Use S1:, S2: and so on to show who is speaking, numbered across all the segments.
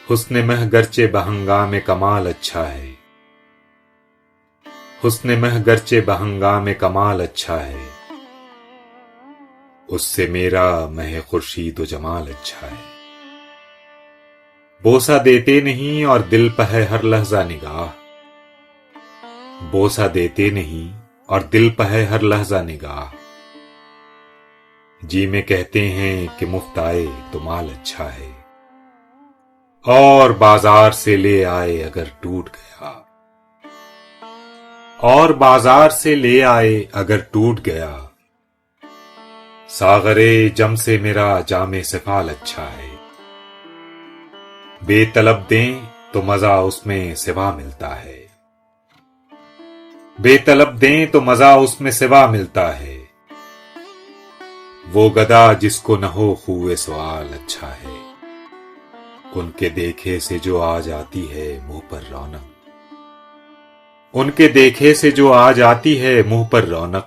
S1: حسن مہ گرچہ بہنگام کمال اچھا ہے، حسن مہ گرچہ بہنگام کمال اچھا ہے، اس سے میرا مہ خورشید و جمال اچھا ہے۔ بوسہ دیتے نہیں اور دل پہ ہے ہر لحظہ نگاہ، بوسہ دیتے نہیں اور دل پہ ہے ہر لحظہ نگاہ، جی میں کہتے ہیں کہ مفت آئے تو مال اچھا ہے، اور بازار سے لے آئے اگر ٹوٹ گیا، اور بازار سے لے آئے اگر ٹوٹ گیا، ساغرے جم سے میرا جام سفال اچھا ہے۔ بے طلب دیں تو مزہ اس میں سوا ملتا ہے، بے طلب دیں تو مزہ اس میں سوا ملتا ہے، وہ گدا جس کو نہ ہو خوئے سوال اچھا ہے، ان کے دیکھے سے جو آ جاتی ہے منہ پر رونق، ان کے دیکھے سے جو آ جاتی ہے منہ پر رونق،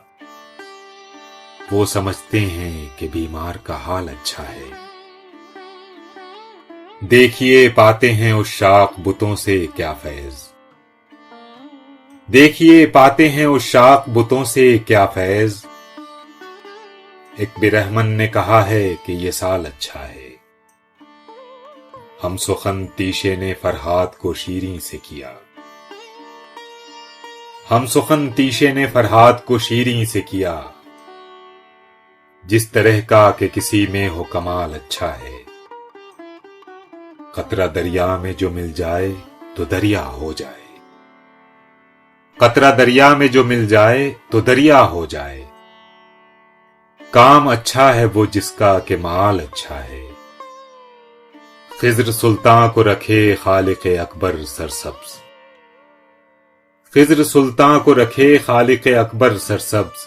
S1: وہ سمجھتے ہیں کہ بیمار کا حال اچھا ہے۔ دیکھیے پاتے ہیں عشاق بتوں سے کیا فیض، دیکھیے پاتے ہیں عشاق بتوں سے کیا فیض، ایک برہمن نے کہا ہے کہ یہ سال اچھا ہے، ہم سخن تیشے نے فرہاد کو شیریں سے کیا، ہم سخن تیشے نے فرہاد کو شیریں سے کیا، جس طرح کا کہ کسی میں ہو کمال اچھا ہے، قطرہ دریا میں جو مل جائے تو دریا ہو جائے، قطرہ دریا میں جو مل جائے تو دریا ہو جائے، کام اچھا ہے وہ جس کا کہ مال اچھا ہے، خضر سلطان کو رکھے خالق اکبر سرسبز، خضر سلطان کو رکھے خالق اکبر سرسبز،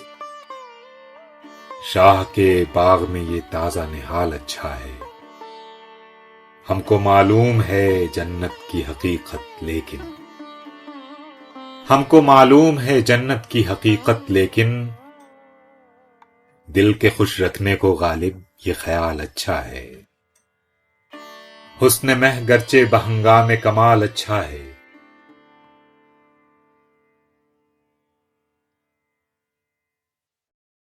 S1: شاہ کے باغ میں یہ تازہ نہال اچھا ہے، ہم کو معلوم ہے جنت کی حقیقت لیکن، ہم کو معلوم ہے جنت کی حقیقت لیکن، دل کے خوش رکھنے کو غالب یہ خیال اچھا ہے، حسن مہ گرچہ بہنگام کمال اچھا ہے،